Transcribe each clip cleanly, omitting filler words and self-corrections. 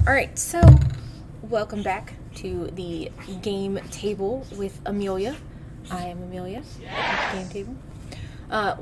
Alright, so welcome back to the game table with Amelia. I am Amelia at the game table.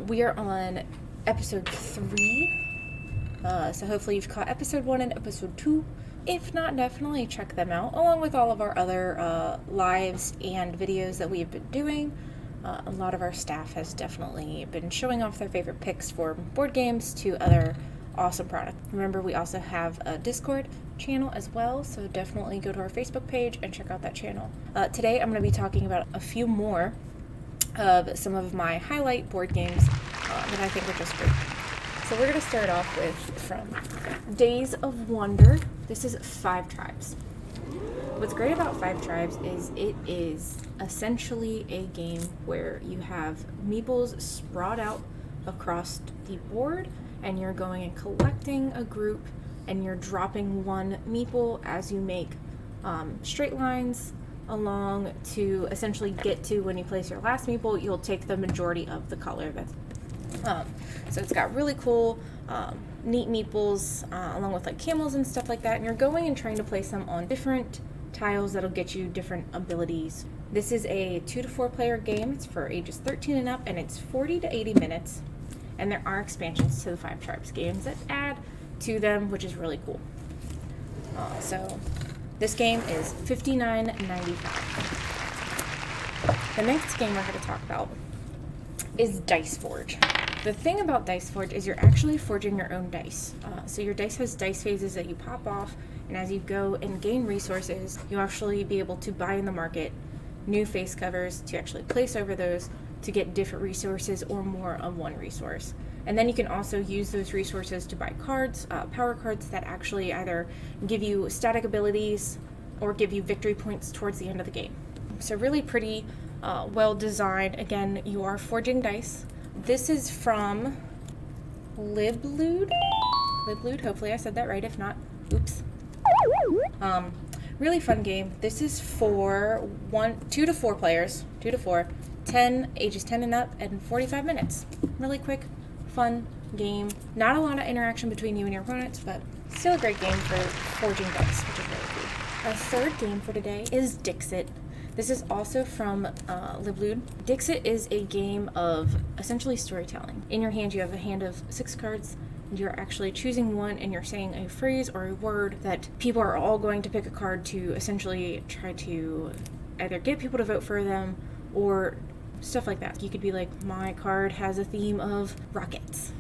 We are on episode 3. So hopefully you've caught episode 1 and episode 2. If not, definitely check them out, along with all of our other lives and videos that we have been doing. A lot of our staff has definitely been showing off their favorite picks for board games to other awesome products. Remember, we also have a Discord channel as well, so definitely go to our Facebook page and check out that channel. Today I'm going to be talking about a few more of some of my highlight board games that I think are just great. So we're going to start off with from Days of Wonder. This is Five Tribes. What's great about Five Tribes is it is essentially a game where you have meeples spread out across the board, and you're going and collecting a group, and you're dropping one meeple as you make straight lines along to essentially get to when you place your last meeple, you'll take the majority of the color. So it's got really cool, neat meeples, along with like camels and stuff like that, and you're going and trying to place them on different tiles that'll get you different abilities. This is a 2 to 4 player game. It's for ages 13 and up, and it's 40 to 80 minutes. And there are expansions to the Five Tribes games that add to them, which is really cool. So this game is $59.95. The next game we're going to talk about is Dice Forge. The thing about Dice Forge is you're actually forging your own dice. So your dice has dice phases that you pop off, and as you go and gain resources, you'll actually be able to buy in the market new face covers to actually place over those to get different resources or more of one resource. And then you can also use those resources to buy cards, power cards that actually either give you static abilities or give you victory points towards the end of the game. So really pretty well designed. Again, you are forging dice. This is from Liblude, hopefully I said that right. If not, oops. Really fun game. This is for 2 to 4 players, 2 to 4, ages 10 and up, and 45 minutes. Really quick, fun game. Not a lot of interaction between you and your opponents, but still a great game for forging dice, which is really cool. Our third game for today is Dixit. This is also from Liblude. Dixit is a game of essentially storytelling. In your hand, you have a hand of 6 cards. You're actually choosing one, and you're saying a phrase or a word that people are all going to pick a card to essentially try to either get people to vote for them or stuff like that. You could be like, my card has a theme of rockets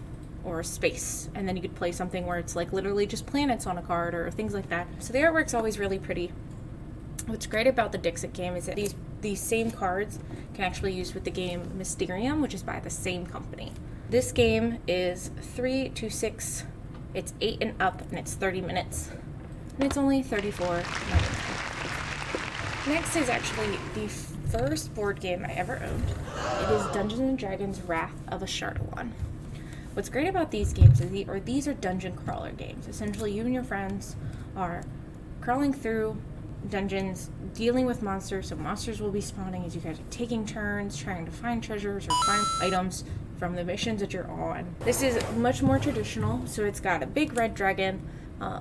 or space, and then you could play something where it's like literally just planets on a card or things like that. So the artwork's always really pretty. What's great about the Dixit game is that these same cards can actually be used with the game Mysterium, which is by the same company. This game is 3 to 6, it's 8 and up, and it's 30 minutes, and it's only $34.99. Next is actually the first board game I ever owned. It is Dungeons & Dragons Wrath of Ashardalon. What's great about these games is these are dungeon crawler games. Essentially, you and your friends are crawling through dungeons, dealing with monsters, so monsters will be spawning as you guys are taking turns trying to find treasures or find items from the missions that you're on. This is much more traditional, so it's got a big red dragon,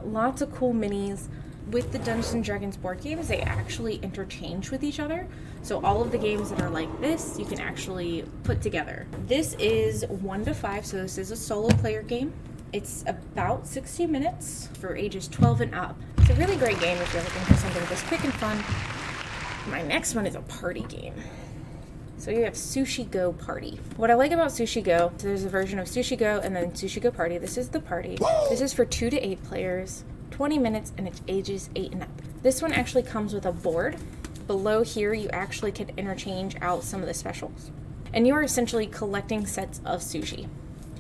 lots of cool minis. With the Dungeons & Dragons board games, they actually interchange with each other, so all of the games that are like this, you can actually put together. This is 1 to 5, so this is a solo player game. It's about 60 minutes for ages 12 and up. It's a really great game if you're looking for something just quick and fun. My next one is a party game. So you have Sushi Go Party. What I like about Sushi Go, so there's a version of Sushi Go and then Sushi Go Party. This is the party. Whoa! This is for 2 to 8 players, 20 minutes, and it's ages 8 and up. This one actually comes with a board. Below here, you actually can interchange out some of the specials. And you are essentially collecting sets of sushi.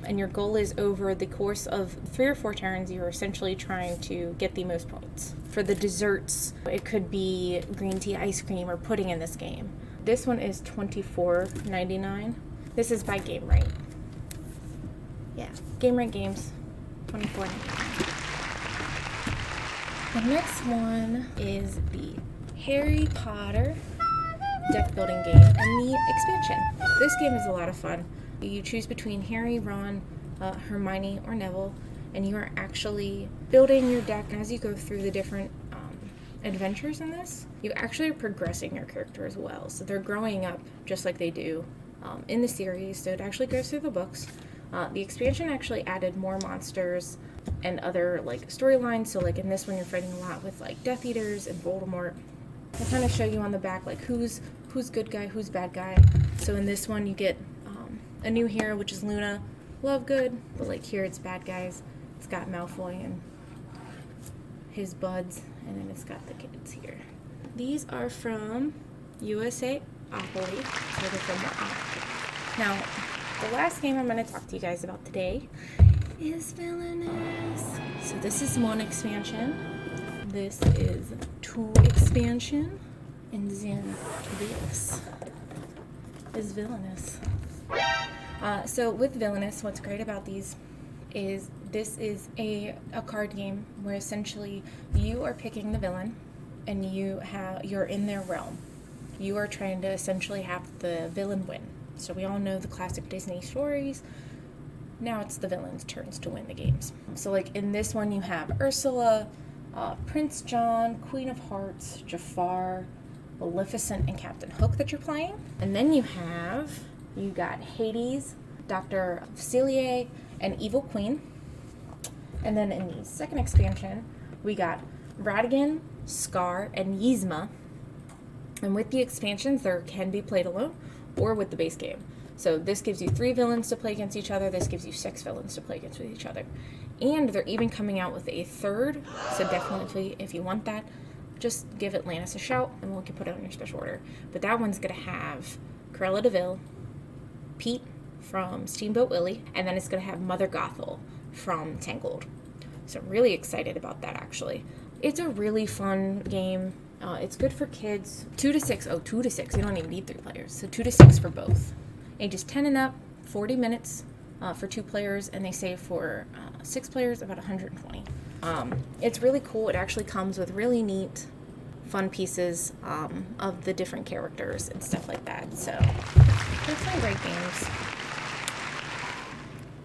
And your goal is over the course of 3 or 4 turns, you're essentially trying to get the most points. For the desserts, it could be green tea ice cream or pudding in this game. This one is $24.99. This is by Game Right. Yeah, Game Right Games, $24.99. The next one is the Harry Potter deck building game and the expansion. This game is a lot of fun. You choose between Harry, Ron, Hermione, or Neville, and you are actually building your deck. And as you go through the different adventures in this, you actually are progressing your character as well. So they're growing up just like they do in the series. So it actually goes through the books. The expansion actually added more monsters and other like storylines. So like in this one, you're fighting a lot with like Death Eaters and Voldemort. They kind of show you on the back like who's good guy, who's bad guy. So in this one, you get a new hero, which is Luna. Lovegood, but like here it's bad guys. It's got Malfoy and his buds, and then it's got the kids here. These are from USA Opoly, so they're from the Opoly. Now, the last game I'm going to talk to you guys about today is Villainous. So this is 1 expansion. This is 2 expansion, and then this is Villainous. So with Villainous, what's great about these is this is a card game where essentially you are picking the villain and you're in their realm. You are trying to essentially have the villain win. So we all know the classic Disney stories. Now it's the villain's turns to win the games. So like in this one you have Ursula, Prince John, Queen of Hearts, Jafar, Maleficent, and Captain Hook that you're playing. And then you got Hades, Dr. Facilier, and Evil Queen. And then in the second expansion, we got Radigan, Scar, and Yzma. And with the expansions, there can be played alone or with the base game. So this gives you 3 villains to play against each other. This gives you 6 villains to play against with each other. And they're even coming out with a 3rd. So definitely, if you want that, just give Atlantis a shout, and we can put it on your special order. But that one's going to have Cruella de Vil, Pete from Steamboat Willie, and then it's going to have Mother Gothel from Tangled. So I'm really excited about that, actually. It's a really fun game. It's good for kids. 2 to 6. Oh, 2 to 6. You don't even need 3 players. So 2 to 6 for both. Ages 10 and up, 40 minutes for 2 players, and they say for 6 players about 120. It's really cool. It actually comes with really neat, fun pieces of the different characters and stuff like that. So they're some great games.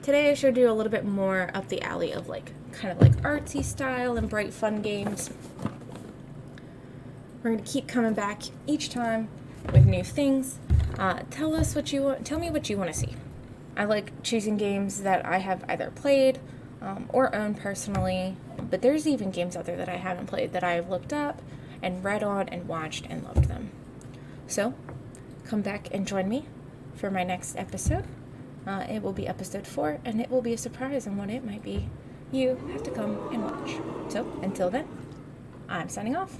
Today I showed you a little bit more up the alley of like kind of like artsy style and bright fun games. We're going to keep coming back each time with new things. Tell me what you want to see. I like choosing games that I have either played or owned personally, but there's even games out there that I haven't played that I've looked up and read on and watched and loved them. So come back and join me for my next episode. It will be episode 4, and it will be a surprise on what it might be. You have to come and watch. So until then, I'm signing off.